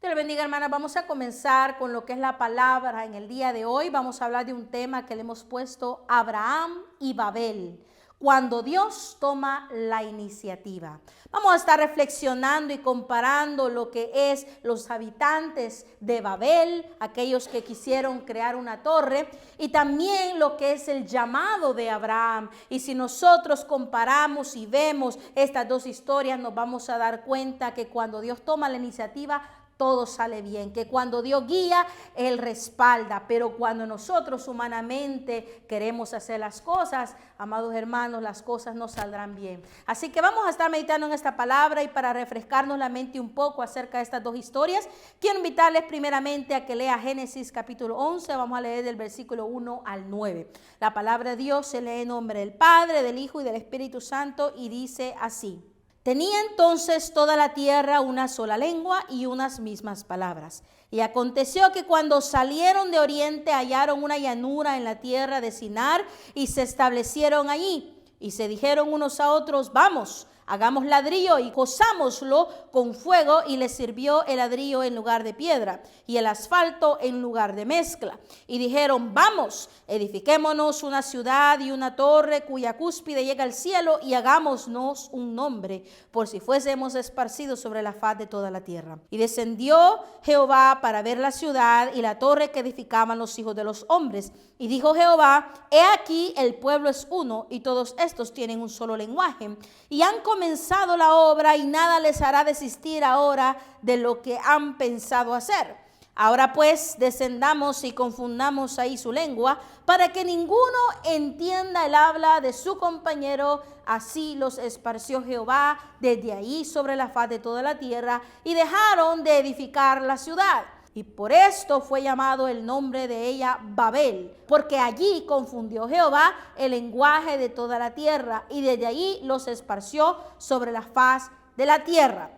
Dios le bendiga, hermanas. Vamos a comenzar con lo que es la palabra en el día de hoy. Vamos a hablar de un tema que le hemos puesto Abraham y Babel, cuando Dios toma la iniciativa. Vamos a estar reflexionando y comparando lo que es los habitantes de Babel, aquellos que quisieron crear una torre, y también lo que es el llamado de Abraham. Y si nosotros comparamos y vemos estas dos historias, nos vamos a dar cuenta que cuando Dios toma la iniciativa, todo sale bien, que cuando Dios guía, Él respalda, pero cuando nosotros humanamente queremos hacer las cosas, amados hermanos, las cosas no saldrán bien. Así que vamos a estar meditando en esta palabra, y para refrescarnos la mente un poco acerca de estas dos historias, quiero invitarles primeramente a que lea Génesis capítulo 11, vamos a leer del versículo 1 al 9. La palabra de Dios se lee en nombre del Padre, del Hijo y del Espíritu Santo, y dice así. Tenía entonces toda la tierra una sola lengua y unas mismas palabras. Y aconteció que cuando salieron de oriente hallaron una llanura en la tierra de Sinar y se establecieron allí. Y se dijeron unos a otros, vamos, hagamos ladrillo y cozámoslo con fuego, y les sirvió el ladrillo en lugar de piedra y el asfalto en lugar de mezcla. Y dijeron, vamos, edifiquémonos una ciudad y una torre cuya cúspide llega al cielo, y hagámonos un nombre, por si fuésemos esparcidos sobre la faz de toda la tierra. Y descendió Jehová para ver la ciudad y la torre que edificaban los hijos de los hombres. Y dijo Jehová, he aquí el pueblo es uno, y todos estos tienen un solo lenguaje, y han comenzado la obra, y nada les hará desistir ahora de lo que han pensado hacer. Ahora pues descendamos y confundamos ahí su lengua, para que ninguno entienda el habla de su compañero. Así los esparció Jehová desde ahí sobre la faz de toda la tierra, y dejaron de edificar la ciudad. Y por esto fue llamado el nombre de ella Babel, porque allí confundió Jehová el lenguaje de toda la tierra, y desde allí los esparció sobre la faz de la tierra.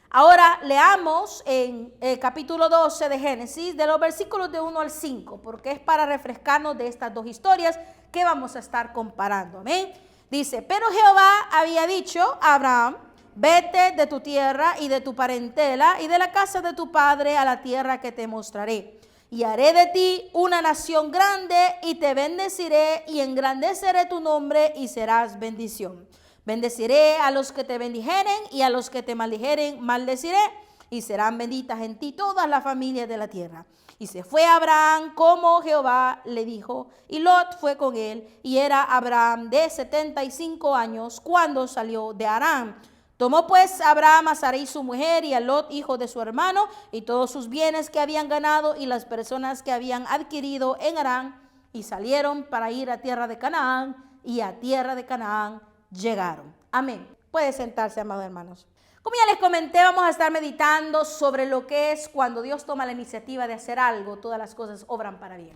Ahora leamos en el capítulo 12 de Génesis, de los versículos de 1 al 5, porque es para refrescarnos de estas dos historias que vamos a estar comparando. Amén. Dice, pero Jehová había dicho a Abraham, vete de tu tierra y de tu parentela y de la casa de tu padre a la tierra que te mostraré. Y haré de ti una nación grande, y te bendeciré y engrandeceré tu nombre, y serás bendición. Bendeciré a los que te bendijeren, y a los que te maldijeren maldeciré, y serán benditas en ti todas las familias de la tierra. Y se fue Abraham como Jehová le dijo, y Lot fue con él, y era Abraham de 75 años cuando salió de Harán. Tomó pues Abraham a Sarai su mujer, y a Lot hijo de su hermano, y todos sus bienes que habían ganado, y las personas que habían adquirido en Harán, y salieron para ir a tierra de Canaán, y a tierra de Canaán llegaron. Amén. Puede sentarse, amados hermanos. Como ya les comenté, vamos a estar meditando sobre lo que es cuando Dios toma la iniciativa de hacer algo, todas las cosas obran para bien.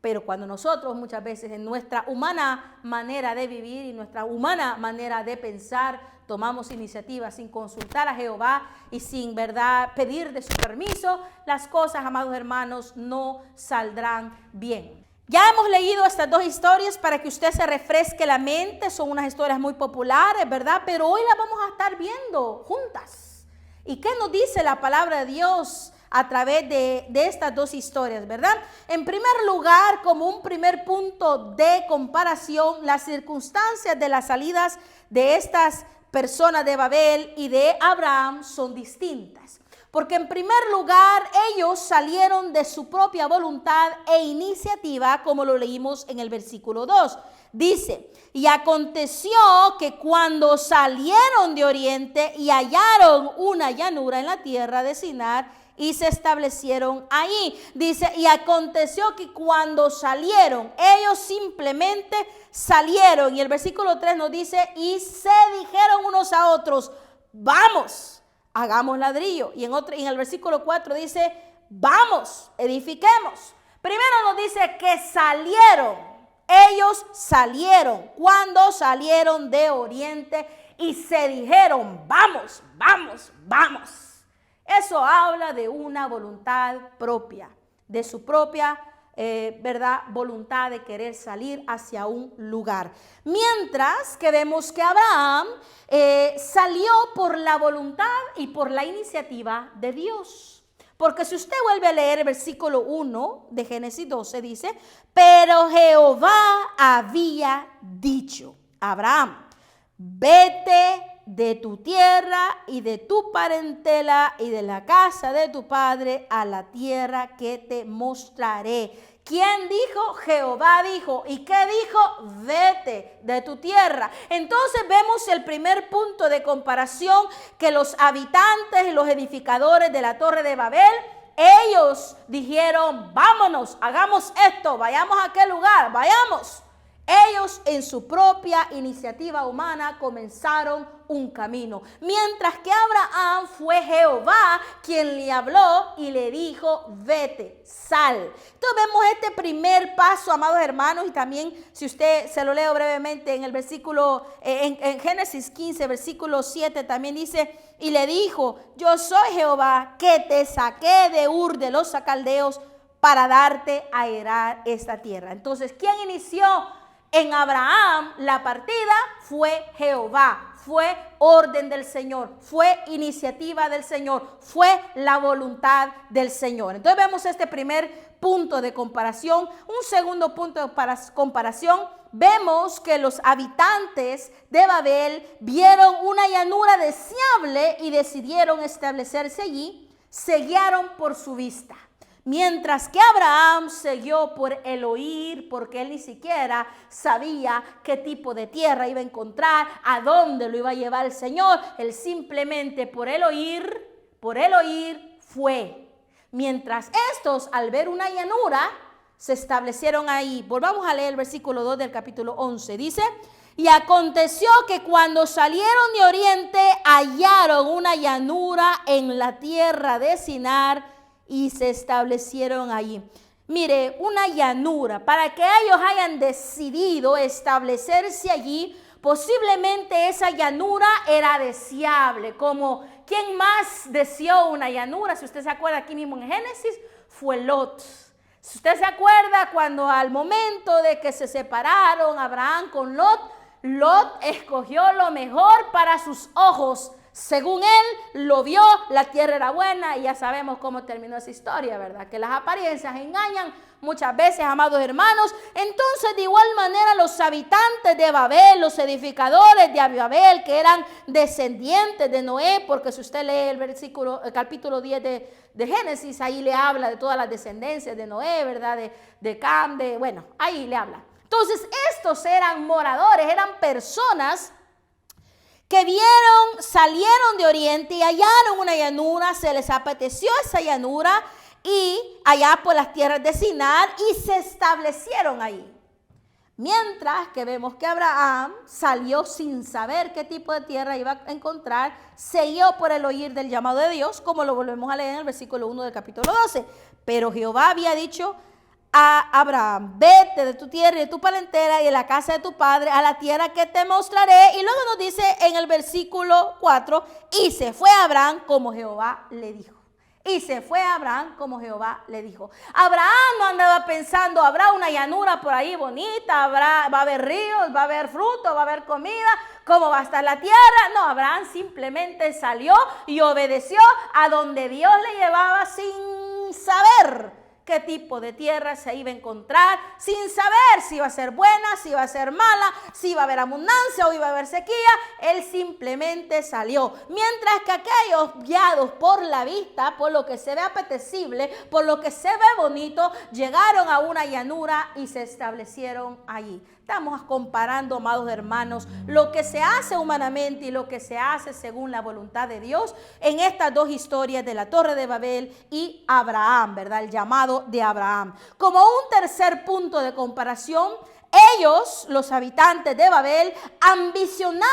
Pero cuando nosotros muchas veces en nuestra humana manera de vivir y nuestra humana manera de pensar, tomamos iniciativas sin consultar a Jehová y sin, verdad, pedir de su permiso, las cosas, amados hermanos, no saldrán bien. Ya hemos leído estas dos historias para que usted se refresque la mente. Son unas historias muy populares, ¿verdad? Pero hoy las vamos a estar viendo juntas. ¿Y qué nos dice la palabra de Dios a través de estas dos historias, verdad? En primer lugar, como un primer punto de comparación, las circunstancias de las salidas de estas personas de Babel y de Abraham son distintas. Porque en primer lugar, ellos salieron de su propia voluntad e iniciativa, como lo leímos en el versículo 2. Dice, y aconteció que cuando salieron de oriente y hallaron una llanura en la tierra de Sinar, y se establecieron ahí. Dice, y aconteció que cuando salieron, ellos simplemente salieron. Y el versículo 3 nos dice, y se dijeron unos a otros, vamos, hagamos ladrillo. Y en el versículo 4 dice, vamos, edifiquemos. Primero nos dice que salieron. Ellos salieron cuando salieron de oriente y se dijeron, vamos, vamos, vamos. Eso habla de una voluntad propia, de su propia ¿verdad? Voluntad de querer salir hacia un lugar. Mientras que vemos que Abraham salió por la voluntad y por la iniciativa de Dios. Porque si usted vuelve a leer el versículo 1 de Génesis 12, dice, pero Jehová había dicho a Abraham, vete de tu tierra y de tu parentela y de la casa de tu padre a la tierra que te mostraré. ¿Quién dijo? Jehová dijo. ¿Y qué dijo? Vete de tu tierra. Entonces vemos el primer punto de comparación, que los habitantes y los edificadores de la Torre de Babel, ellos dijeron, vámonos, hagamos esto, vayamos a aquel lugar, vayamos. Ellos en su propia iniciativa humana comenzaron un camino. Mientras que Abraham fue Jehová quien le habló y le dijo, vete, sal. Entonces vemos este primer paso, amados hermanos, y también si usted se lo leo brevemente en el versículo, en Génesis 15, versículo 7, también dice, y le dijo, yo soy Jehová que te saqué de Ur de los Caldeos para darte a heredar esta tierra. Entonces, ¿quién inició en Abraham la partida? Fue Jehová, fue orden del Señor, fue iniciativa del Señor, fue la voluntad del Señor. Entonces vemos este primer punto de comparación. Un segundo punto de comparación, vemos que los habitantes de Babel vieron una llanura deseable y decidieron establecerse allí, se guiaron por su vista. Mientras que Abraham se guió por el oír, porque él ni siquiera sabía qué tipo de tierra iba a encontrar, a dónde lo iba a llevar el Señor. Él simplemente por el oír fue. Mientras estos, al ver una llanura, se establecieron ahí. Volvamos a leer el versículo 2 del capítulo 11. Dice, y aconteció que cuando salieron de oriente, hallaron una llanura en la tierra de Sinar, y se establecieron allí. Mire, una llanura, para que ellos hayan decidido establecerse allí, posiblemente esa llanura era deseable. Como, ¿quién más deseó una llanura? Si usted se acuerda aquí mismo en Génesis, fue Lot. Si usted se acuerda cuando al momento de que se separaron Abraham con Lot, Lot escogió lo mejor para sus ojos. Según él, lo vio, la tierra era buena y ya sabemos cómo terminó esa historia, ¿verdad? Que las apariencias engañan muchas veces, amados hermanos. Entonces, de igual manera, los habitantes de Babel, los edificadores de Babel, que eran descendientes de Noé, porque si usted lee el capítulo 10 de Génesis, ahí le habla de todas las descendencias de Noé, ¿verdad? De Cam, bueno, ahí le habla. Entonces, estos eran moradores, eran personas que salieron de oriente y hallaron una llanura, se les apeteció esa llanura y allá por las tierras de Sinar y se establecieron ahí. Mientras que vemos que Abraham salió sin saber qué tipo de tierra iba a encontrar, se guió por el oír del llamado de Dios, como lo volvemos a leer en el versículo 1 del capítulo 12. Pero Jehová había dicho a Abraham, vete de tu tierra y de tu parentela y de la casa de tu padre a la tierra que te mostraré. Y luego nos dice en el versículo 4, y se fue Abraham como Jehová le dijo. Y se fue Abraham como Jehová le dijo. Abraham no andaba pensando, habrá una llanura por ahí bonita, va a haber ríos, va a haber fruto, va a haber comida, ¿cómo va a estar la tierra? No, Abraham simplemente salió y obedeció a donde Dios le llevaba sin saber qué tipo de tierra se iba a encontrar, sin saber si iba a ser buena, si iba a ser mala, si iba a haber abundancia o iba a haber sequía. Él simplemente salió. Mientras que aquellos guiados por la vista, por lo que se ve apetecible, por lo que se ve bonito, llegaron a una llanura y se establecieron allí. Estamos comparando, amados hermanos, lo que se hace humanamente y lo que se hace según la voluntad de Dios en estas dos historias de la Torre de Babel y Abraham, ¿verdad? El llamado de Abraham. Como un tercer punto de comparación, ellos, los habitantes de Babel, ambicionaban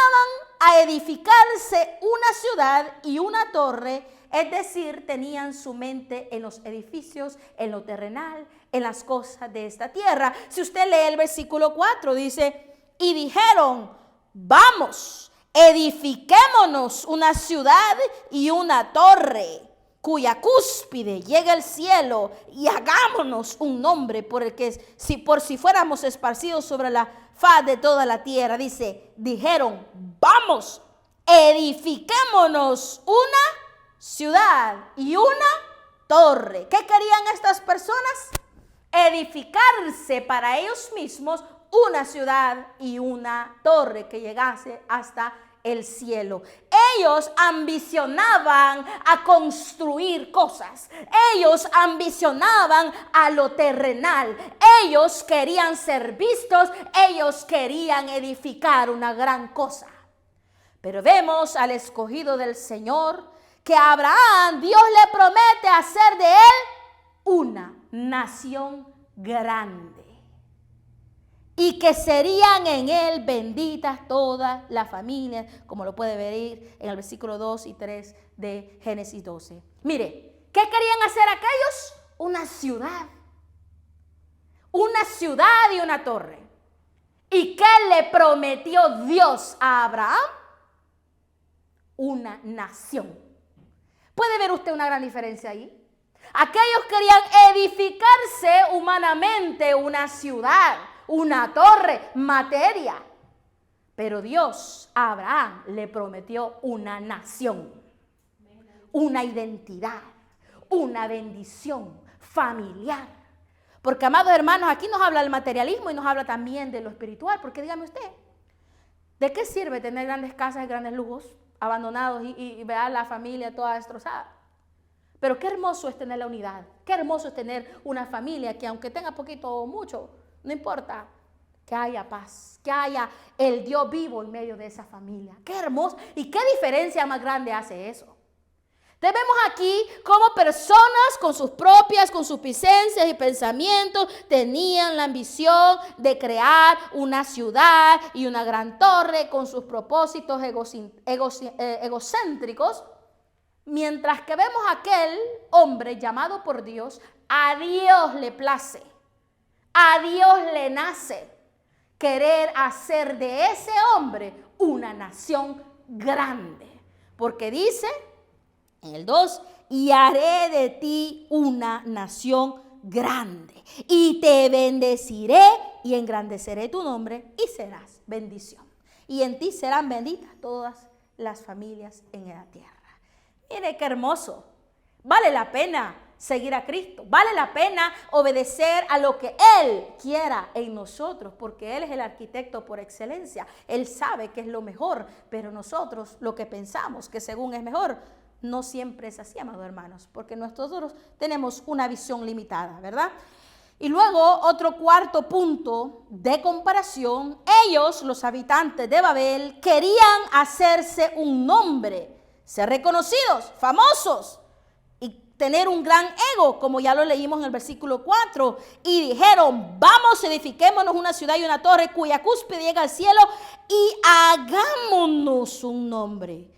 a edificarse una ciudad y una torre. Es decir, tenían su mente en los edificios, en lo terrenal, en las cosas de esta tierra. Si usted lee el versículo 4, dice, y dijeron, vamos, edifiquémonos una ciudad y una torre, cuya cúspide llegue al cielo, y hagámonos un nombre por el que, por si fuéramos esparcidos sobre la faz de toda la tierra. Dice, dijeron, vamos, edifiquémonos una ciudad y una torre. ¿Qué querían estas personas? Edificarse para ellos mismos una ciudad y una torre que llegase hasta el cielo. Ellos ambicionaban a construir cosas. Ellos ambicionaban a lo terrenal. Ellos querían ser vistos. Ellos querían edificar una gran cosa. Pero vemos al escogido del Señor que a Abraham Dios le promete hacer de él una nación grande. Y que serían en él benditas todas las familias, como lo puede ver en el versículo 2 y 3 de Génesis 12. Mire, ¿qué querían hacer aquellos? Una ciudad y una torre. ¿Y qué le prometió Dios a Abraham? Una nación. ¿Puede ver usted una gran diferencia ahí? Aquellos querían edificarse humanamente una ciudad, una torre, materia. Pero Dios a Abraham le prometió una nación, una identidad, una bendición familiar. Porque, amados hermanos, aquí nos habla del materialismo y nos habla también de lo espiritual. Porque dígame usted, ¿de qué sirve tener grandes casas y grandes lujos abandonados y ver a la familia toda destrozada? Pero qué hermoso es tener la unidad. Qué hermoso es tener una familia que aunque tenga poquito o mucho, no importa, que haya paz, que haya el Dios vivo en medio de esa familia. Qué hermoso y qué diferencia más grande hace eso. Entonces vemos aquí cómo personas con sus propias concupiscencias y pensamientos tenían la ambición de crear una ciudad y una gran torre con sus propósitos egocéntricos, mientras que vemos a aquel hombre llamado por Dios, a Dios le place, a Dios le nace querer hacer de ese hombre una nación grande. Porque dice en el 2, y haré de ti una nación grande, y te bendeciré y engrandeceré tu nombre, y serás bendición. Y en ti serán benditas todas las familias en la tierra. Mire qué hermoso. Vale la pena seguir a Cristo. Vale la pena obedecer a lo que Él quiera en nosotros, porque Él es el arquitecto por excelencia. Él sabe que es lo mejor, pero nosotros lo que pensamos que según es mejor, no siempre es así, amados hermanos, porque nosotros tenemos una visión limitada, ¿verdad? Y luego otro cuarto punto de comparación, ellos, los habitantes de Babel, querían hacerse un nombre, ser reconocidos, famosos y tener un gran ego, como ya lo leímos en el versículo 4, y dijeron, vamos, edifiquémonos una ciudad y una torre cuya cúspide llega al cielo y hagámonos un nombre,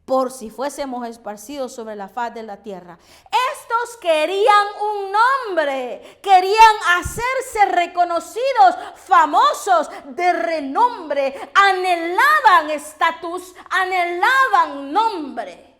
por si fuésemos esparcidos sobre la faz de la tierra. Estos querían un nombre, querían hacerse reconocidos, famosos, de renombre, anhelaban estatus, anhelaban nombre.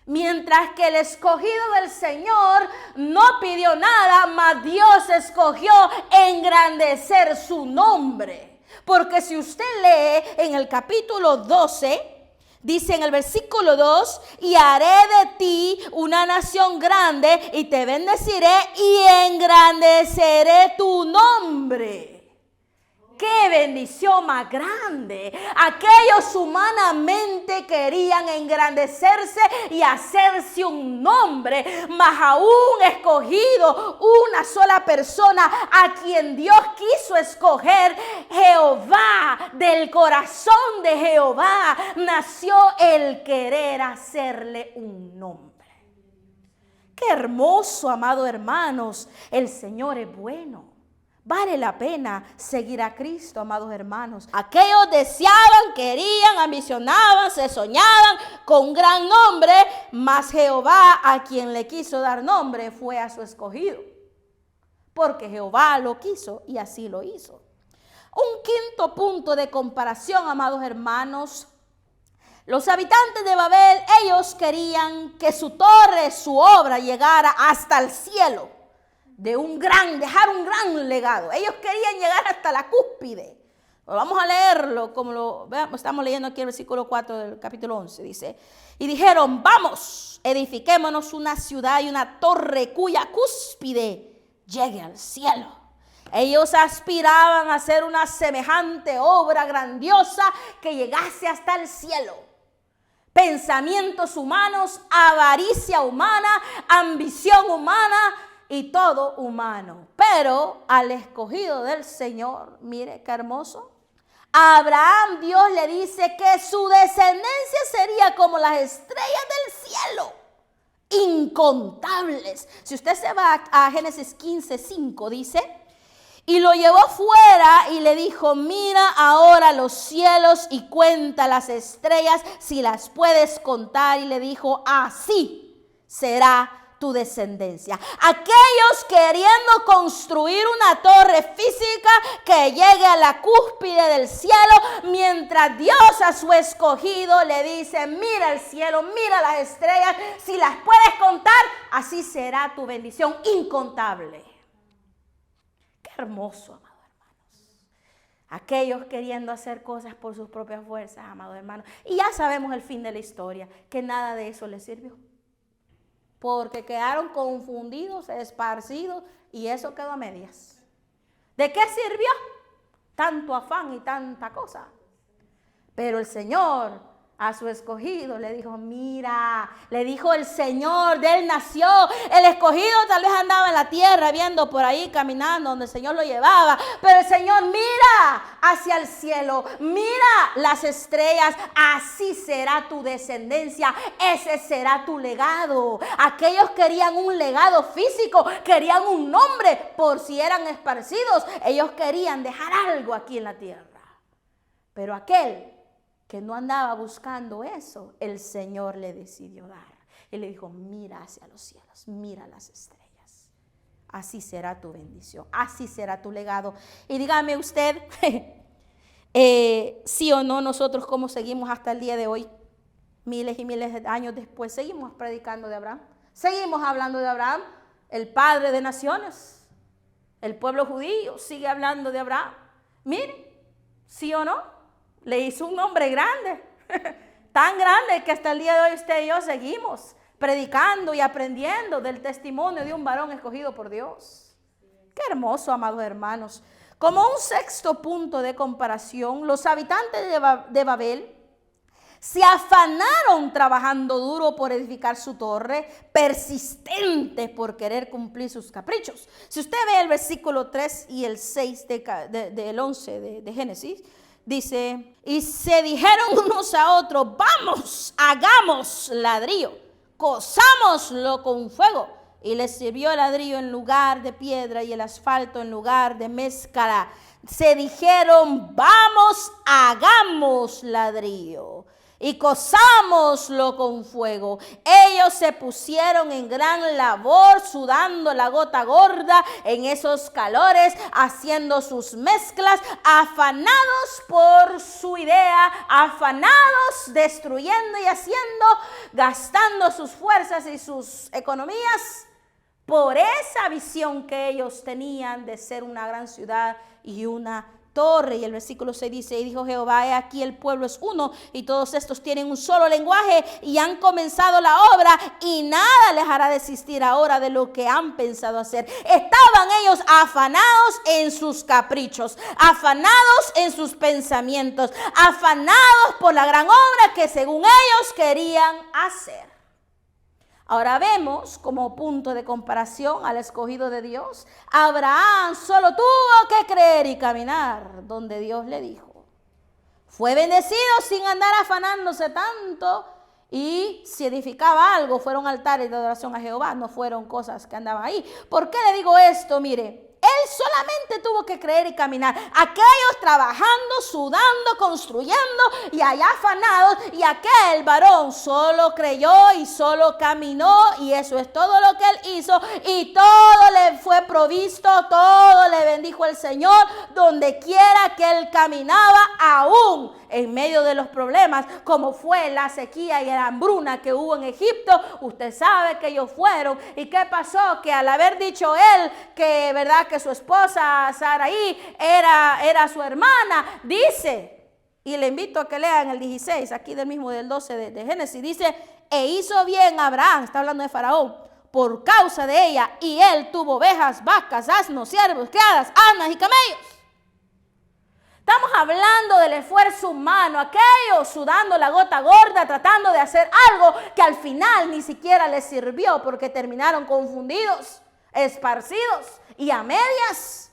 Mientras que el escogido del Señor no pidió nada, mas Dios escogió engrandecer su nombre. Porque si usted lee en el capítulo 12, dice en el versículo 2, y haré de ti una nación grande y te bendeciré y engrandeceré tu nombre. ¡Qué bendición más grande! Aquellos humanamente querían engrandecerse y hacerse un nombre, mas aún escogido una sola persona a quien Dios quiso escoger, Jehová, del corazón de Jehová nació el querer hacerle un nombre. ¡Qué hermoso, amados hermanos! El Señor es bueno. Vale la pena seguir a Cristo, amados hermanos. Aquellos deseaban, querían, ambicionaban, se soñaban con un gran nombre, mas Jehová, a quien le quiso dar nombre, fue a su escogido. Porque Jehová lo quiso y así lo hizo. Un quinto punto de comparación, amados hermanos. Los habitantes de Babel, ellos querían que su torre, su obra, llegara hasta el cielo. Dejar un gran legado. Ellos querían llegar hasta la cúspide. Vamos a leerlo como lo veamos, estamos leyendo aquí el versículo 4 del capítulo 11. Dice, y dijeron, vamos, edifiquémonos una ciudad y una torre cuya cúspide llegue al cielo. Ellos aspiraban a hacer una semejante obra grandiosa que llegase hasta el cielo. Pensamientos humanos, avaricia humana, ambición humana y todo humano. Pero al escogido del Señor, mire qué hermoso, a Abraham Dios le dice que su descendencia sería como las estrellas del cielo, incontables. Si usted se va a Génesis 15:5, dice, y lo llevó fuera y le dijo, mira ahora los cielos y cuenta las estrellas si las puedes contar. Y le dijo, así será tu descendencia. Aquellos queriendo construir una torre física que llegue a la cúspide del cielo, mientras Dios a su escogido le dice, mira el cielo, mira las estrellas, si las puedes contar, así será tu bendición incontable. Qué hermoso, amados hermanos. Aquellos queriendo hacer cosas por sus propias fuerzas, amados hermanos. Y ya sabemos el fin de la historia, que nada de eso les sirvió. Porque quedaron confundidos, esparcidos, y eso quedó a medias. ¿De qué sirvió? Tanto afán y tanta cosa. Pero el Señor a su escogido le dijo, mira, le dijo el Señor, de él nació. El escogido tal vez andaba en la tierra viendo por ahí, caminando donde el Señor lo llevaba. Pero el Señor mira hacia el cielo, mira las estrellas, así será tu descendencia, ese será tu legado. Aquellos querían un legado físico, querían un nombre por si eran esparcidos. Ellos querían dejar algo aquí en la tierra. Pero aquel que no andaba buscando eso, el Señor le decidió dar. Y le dijo, mira hacia los cielos, mira las estrellas. Así será tu bendición, así será tu legado. Y dígame usted, sí o no, nosotros cómo seguimos hasta el día de hoy, miles y miles de años después, seguimos predicando de Abraham. Seguimos hablando de Abraham, el padre de naciones. El pueblo judío sigue hablando de Abraham. Mire, sí o no. Le hizo un nombre grande, tan grande que hasta el día de hoy usted y yo seguimos predicando y aprendiendo del testimonio de un varón escogido por Dios. Qué hermoso, amados hermanos. Como un sexto punto de comparación, los habitantes de Babel se afanaron trabajando duro por edificar su torre, persistentes por querer cumplir sus caprichos. Si usted ve el versículo 3 y el 6 del 11 de Génesis, dice, y se dijeron unos a otros, vamos, hagamos ladrillo, cozámoslo con fuego. Y les sirvió el ladrillo en lugar de piedra y el asfalto en lugar de mezcla. Se dijeron, vamos, hagamos ladrillo y cozámoslo con fuego. Ellos se pusieron en gran labor, sudando la gota gorda en esos calores, haciendo sus mezclas, afanados por su idea, afanados, destruyendo y haciendo, gastando sus fuerzas y sus economías por esa visión que ellos tenían de ser una gran ciudad y una torre. Y el versículo 6 dice, y dijo Jehová, he aquí el pueblo es uno y todos estos tienen un solo lenguaje y han comenzado la obra y nada les hará desistir ahora de lo que han pensado hacer. Estaban ellos afanados en sus caprichos, afanados en sus pensamientos, afanados por la gran obra que según ellos querían hacer. Ahora vemos como punto de comparación al escogido de Dios. Abraham solo tuvo que creer y caminar donde Dios le dijo. Fue bendecido sin andar afanándose tanto, y si edificaba algo fueron altares de adoración a Jehová, no fueron cosas que andaban ahí. ¿Por qué le digo esto? Mire, él solamente tuvo que creer y caminar. Aquellos trabajando, sudando, construyendo y allá afanados. Y aquel varón solo creyó y solo caminó. Y eso es todo lo que él hizo. Y todo le fue provisto, todo le bendijo el Señor. Donde quiera que él caminaba, aún en medio de los problemas, como fue la sequía y la hambruna que hubo en Egipto. Usted sabe que ellos fueron. ¿Y qué pasó? Que al haber dicho él que, ¿verdad?, que su esposa Saraí era su hermana, dice, y le invito a que lean el 16, aquí del 12 de Génesis, dice, e hizo bien Abraham, está hablando de Faraón, por causa de ella, y él tuvo ovejas, vacas, asnos, siervos, criadas, asnas y camellos. Estamos hablando del esfuerzo humano, aquellos sudando la gota gorda, tratando de hacer algo que al final ni siquiera les sirvió, porque terminaron confundidos, esparcidos y a medias.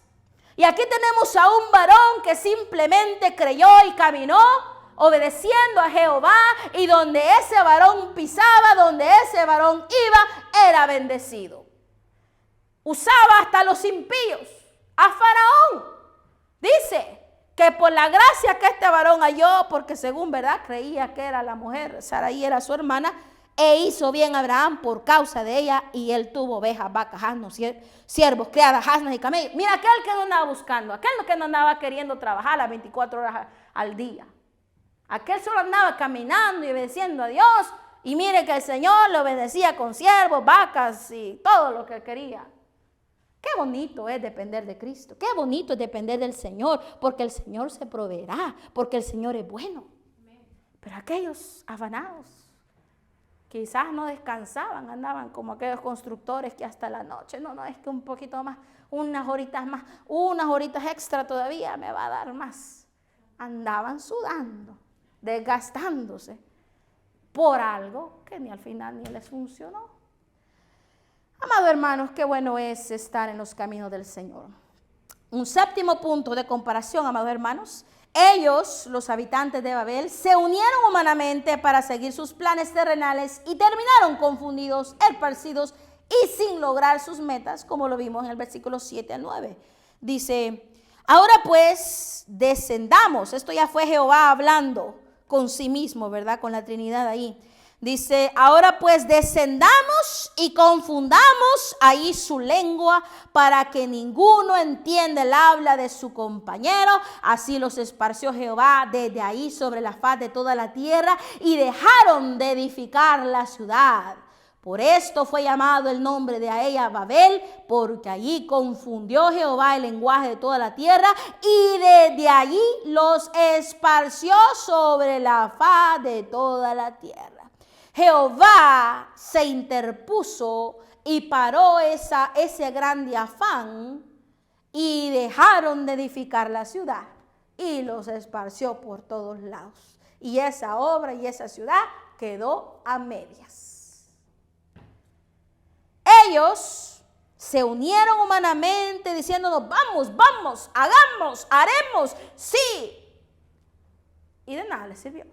Y aquí tenemos a un varón que simplemente creyó y caminó obedeciendo a Jehová, y donde ese varón pisaba, donde ese varón iba, era bendecido. Usaba hasta los impíos. A Faraón dice que por la gracia que este varón halló, porque según, ¿verdad?, creía que era la mujer, Saraí era su hermana, e hizo bien a Abraham por causa de ella, y él tuvo ovejas, vacas, asnos, siervos, criadas, asnas y camellos. Mira, aquel que no andaba buscando, aquel que no andaba queriendo trabajar las 24 horas al día. Aquel solo andaba caminando y obedeciendo a Dios, y mire que el Señor le obedecía con siervos, vacas y todo lo que quería. Qué bonito es depender de Cristo, qué bonito es depender del Señor, porque el Señor se proveerá, porque el Señor es bueno. Pero aquellos afanados, quizás no descansaban, andaban como aquellos constructores que hasta la noche, no, es que un poquito más, unas horitas extra todavía me va a dar más. Andaban sudando, desgastándose por algo que ni al final ni les funcionó. Amados hermanos, qué bueno es estar en los caminos del Señor. Un séptimo punto de comparación, amados hermanos. Ellos, los habitantes de Babel, se unieron humanamente para seguir sus planes terrenales y terminaron confundidos, esparcidos y sin lograr sus metas, como lo vimos en el versículo 7 al 9. Dice, ahora pues descendamos. Esto ya fue Jehová hablando con sí mismo, ¿verdad? Con la Trinidad ahí. Dice, ahora pues descendamos y confundamos ahí su lengua para que ninguno entienda el habla de su compañero. Así los esparció Jehová desde ahí sobre la faz de toda la tierra, y dejaron de edificar la ciudad. Por esto fue llamado el nombre de ella Babel, porque allí confundió Jehová el lenguaje de toda la tierra, y desde allí los esparció sobre la faz de toda la tierra. Jehová se interpuso y paró ese grande afán, y dejaron de edificar la ciudad, y los esparció por todos lados. Y esa obra y esa ciudad quedó a medias. Ellos se unieron humanamente diciéndonos, vamos, hagamos, haremos, sí. Y de nada les sirvió.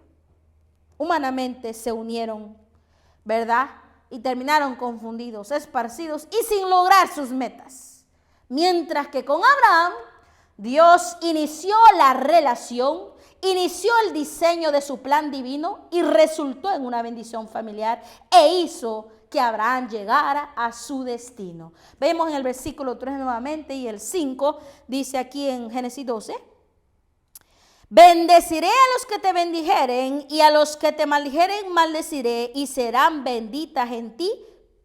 Humanamente se unieron, ¿verdad? Y terminaron confundidos, esparcidos y sin lograr sus metas. Mientras que con Abraham, Dios inició la relación, inició el diseño de su plan divino y resultó en una bendición familiar, e hizo que Abraham llegara a su destino. Vemos en el versículo 3 nuevamente, y el 5 dice aquí en Génesis 12. Bendeciré a los que te bendijeren, y a los que te maldijeren maldeciré, y serán benditas en ti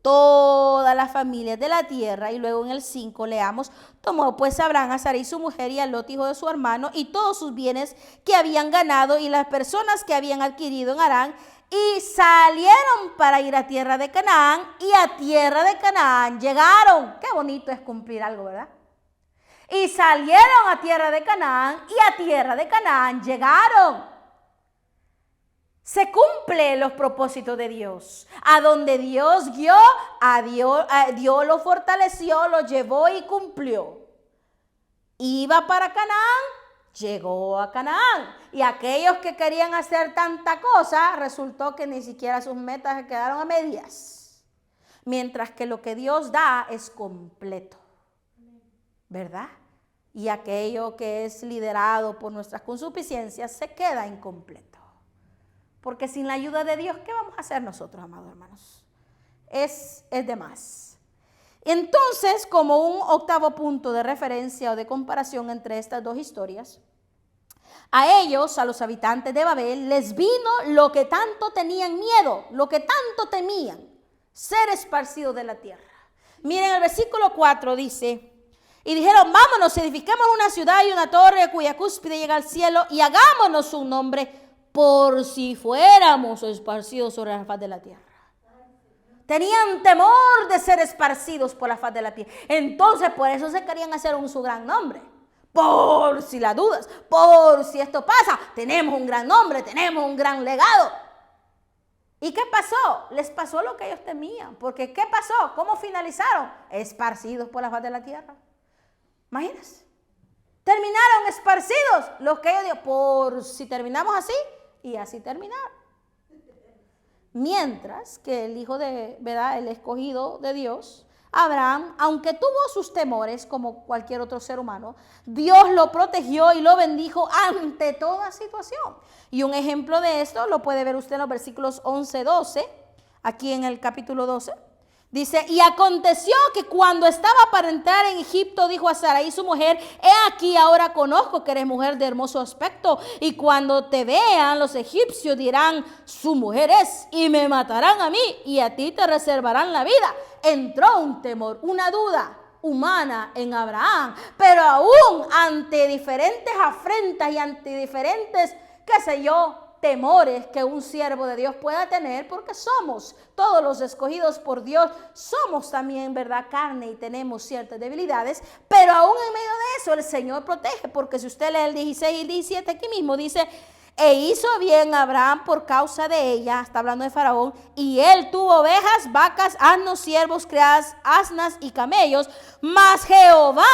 todas las familias de la tierra. Y luego en el 5 leamos, tomó pues Abraham a Sarai su mujer, y a Lot hijo de su hermano, y todos sus bienes que habían ganado, y las personas que habían adquirido en Harán, y salieron para ir a tierra de Canaán, y a tierra de Canaán llegaron. Qué bonito es cumplir algo, ¿verdad? Y salieron a tierra de Canaán, y a tierra de Canaán llegaron. Se cumplen los propósitos de Dios. A donde Dios guió, Dios lo fortaleció, lo llevó y cumplió. Iba para Canaán, llegó a Canaán. Y aquellos que querían hacer tanta cosa, resultó que ni siquiera sus metas se quedaron a medias. Mientras que lo que Dios da es completo, ¿verdad? Y aquello que es liderado por nuestras consuficiencias se queda incompleto. Porque sin la ayuda de Dios, ¿qué vamos a hacer nosotros, amados hermanos? Es de más. Entonces, como un octavo punto de referencia o de comparación entre estas dos historias, A ellos, a los habitantes de Babel, les vino lo que tanto tenían miedo, lo que tanto temían, ser esparcidos de la tierra. Miren, el versículo 4 dice, y dijeron, vámonos, edifiquemos una ciudad y una torre cuya cúspide llega al cielo y hagámonos un nombre por si fuéramos esparcidos sobre la faz de la tierra. Tenían temor de ser esparcidos por la faz de la tierra. Entonces, por eso se querían hacer su gran nombre. Por si las dudas, por si esto pasa, tenemos un gran nombre, tenemos un gran legado. ¿Y qué pasó? Les pasó lo que ellos temían. Porque ¿qué pasó? ¿Cómo finalizaron? Esparcidos por la faz de la tierra. Imagínense. Terminaron esparcidos. Los que ellos dijeron, por si terminamos así, y así terminaron. Mientras que el hijo de, ¿verdad?, el escogido de Dios, Abraham, aunque tuvo sus temores como cualquier otro ser humano, Dios lo protegió y lo bendijo ante toda situación. Y un ejemplo de esto lo puede ver usted en los versículos 11-12, aquí en el capítulo 12. Dice, y aconteció que cuando estaba para entrar en Egipto, dijo a Sarai su mujer, he aquí ahora conozco que eres mujer de hermoso aspecto, y cuando te vean los egipcios dirán, su mujer es, y me matarán a mí, y a ti te reservarán la vida. Entró un temor, una duda humana en Abraham, pero aún ante diferentes afrentas y ante diferentes, qué sé yo, temores que un siervo de Dios pueda tener, porque somos todos los escogidos por Dios, somos también, ¿verdad?, carne y tenemos ciertas debilidades, pero aún en medio de eso el Señor protege, porque si usted lee el 16 y el 17 aquí mismo dice, e hizo bien Abraham por causa de ella, está hablando de Faraón, y él tuvo ovejas, vacas, asnos, siervos, criadas, asnas y camellos, mas Jehová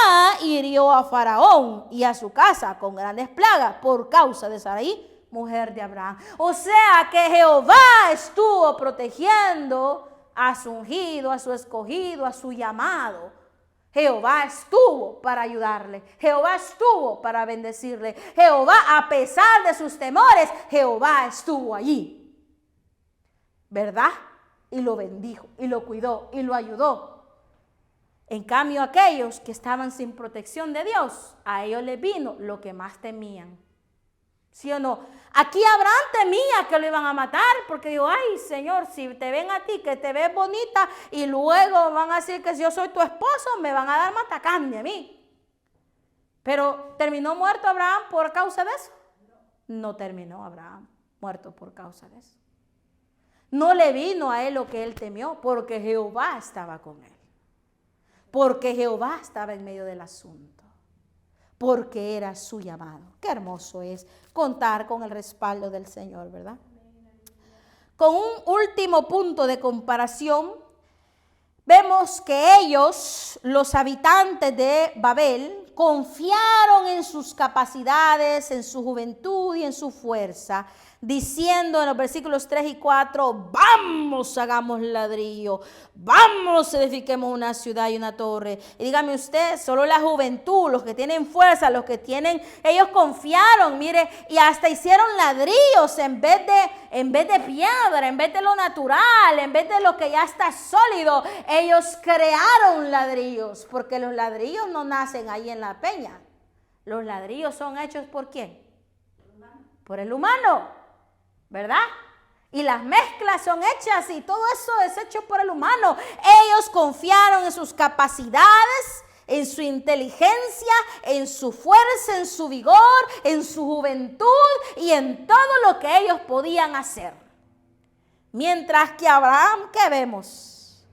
hirió a Faraón y a su casa con grandes plagas por causa de Sarai, mujer de Abraham. O sea que Jehová estuvo protegiendo a su ungido, a su escogido, a su llamado. Jehová estuvo para ayudarle. Jehová estuvo para bendecirle. Jehová, a pesar de sus temores, Jehová estuvo allí. ¿Verdad? Y lo bendijo, y lo cuidó, y lo ayudó. En cambio, aquellos que estaban sin protección de Dios, a ellos les vino lo que más temían. ¿Sí o no? Aquí Abraham temía que lo iban a matar porque dijo, ay Señor, si te ven a ti que te ves bonita y luego van a decir que si yo soy tu esposo, me van a dar matacarne a mí. Pero ¿terminó muerto Abraham por causa de eso? No terminó Abraham muerto por causa de eso. No le vino a él lo que él temió porque Jehová estaba con él. Porque Jehová estaba en medio del asunto. Porque era su llamado. Qué hermoso es contar con el respaldo del Señor, ¿verdad? Con un último punto de comparación, vemos que ellos, los habitantes de Babel, confiaron en sus capacidades, en su juventud y en su fuerza, diciendo en los versículos 3 y 4, vamos, hagamos ladrillo, vamos, edifiquemos una ciudad y una torre. Y dígame usted, solo la juventud, los que tienen fuerza, los que tienen, ellos confiaron, mire, y hasta hicieron ladrillos en vez de piedra, en vez de lo natural, en vez de lo que ya está sólido, ellos crearon ladrillos, porque los ladrillos no nacen ahí en la peña. Los ladrillos son hechos ¿por quién? Por el humano. ¿Verdad? Y las mezclas son hechas y todo eso es hecho por el humano. Ellos confiaron en sus capacidades, en su inteligencia, en su fuerza, en su vigor, en su juventud y en todo lo que ellos podían hacer. Mientras que Abraham, ¿qué vemos?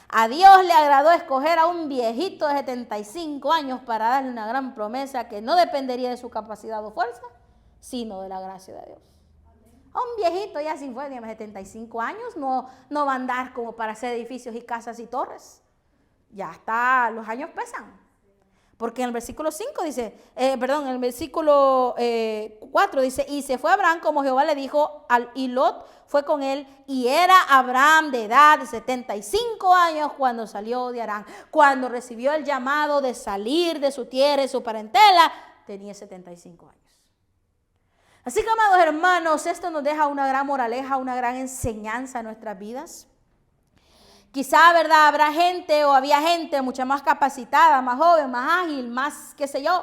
A Dios le agradó escoger a un viejito de 75 años para darle una gran promesa que no dependería de su capacidad o fuerza, sino de la gracia de Dios. Un viejito ya sin fuerza, de 75 años, no va a andar como para hacer edificios y casas y torres. Ya está, los años pesan. Porque en el versículo 5 dice, en el versículo 4 dice, y se fue Abraham como Jehová le dijo, y Lot fue con él, y era Abraham de edad de 75 años cuando salió de Harán. Cuando recibió el llamado de salir de su tierra y su parentela, tenía 75 años. Así que, amados hermanos, esto nos deja una gran moraleja, una gran enseñanza en nuestras vidas. Quizá, ¿verdad?, habrá gente o había gente mucha más capacitada, más joven, más ágil, más qué sé yo.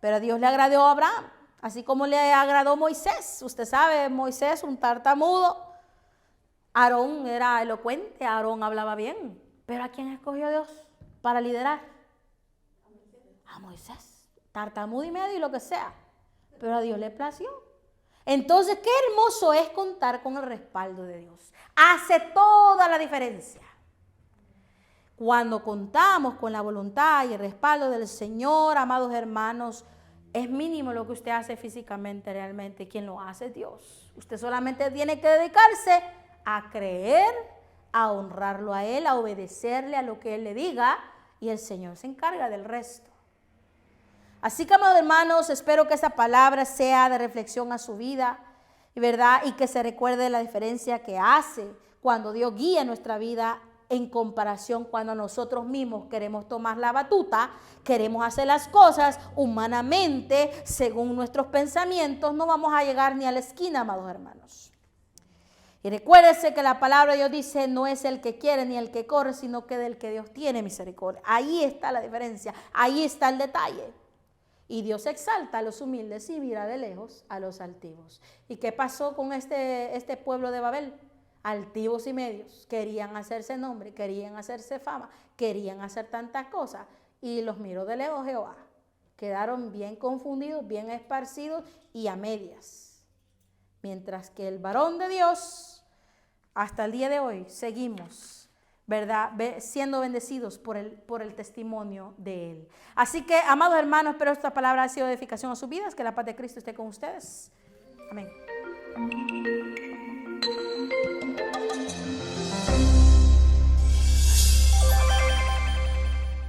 Pero a Dios le agradó a Abraham. Así como le agradó Moisés. Usted sabe, Moisés, un tartamudo. Aarón era elocuente, Aarón hablaba bien. Pero ¿a quién escogió Dios para liderar? A Moisés. Tartamudo y medio y lo que sea. Pero a Dios le plació. Entonces, qué hermoso es contar con el respaldo de Dios. Hace toda la diferencia. Cuando contamos con la voluntad y el respaldo del Señor, amados hermanos, es mínimo lo que usted hace físicamente realmente. Quien lo hace es Dios. Usted solamente tiene que dedicarse a creer, a honrarlo a Él, a obedecerle a lo que Él le diga, y el Señor se encarga del resto. Así que, amados hermanos, espero que esta palabra sea de reflexión a su vida, ¿verdad? Y que se recuerde la diferencia que hace cuando Dios guía nuestra vida en comparación cuando nosotros mismos queremos tomar la batuta, queremos hacer las cosas humanamente, según nuestros pensamientos, no vamos a llegar ni a la esquina, amados hermanos. Y recuérdese que la palabra de Dios dice, no es el que quiere ni el que corre, sino que del que Dios tiene misericordia. Ahí está la diferencia, ahí está el detalle. Y Dios exalta a los humildes y mira de lejos a los altivos. ¿Y qué pasó con este pueblo de Babel? Altivos y medios, querían hacerse nombre, querían hacerse fama, querían hacer tantas cosas, y los miró de lejos Jehová. Quedaron bien confundidos, bien esparcidos y a medias. Mientras que el varón de Dios, hasta el día de hoy, seguimos, ¿verdad?, siendo bendecidos por el testimonio de Él. Así que, amados hermanos, espero esta palabra ha sido de edificación a sus vidas, que la paz de Cristo esté con ustedes. Amén.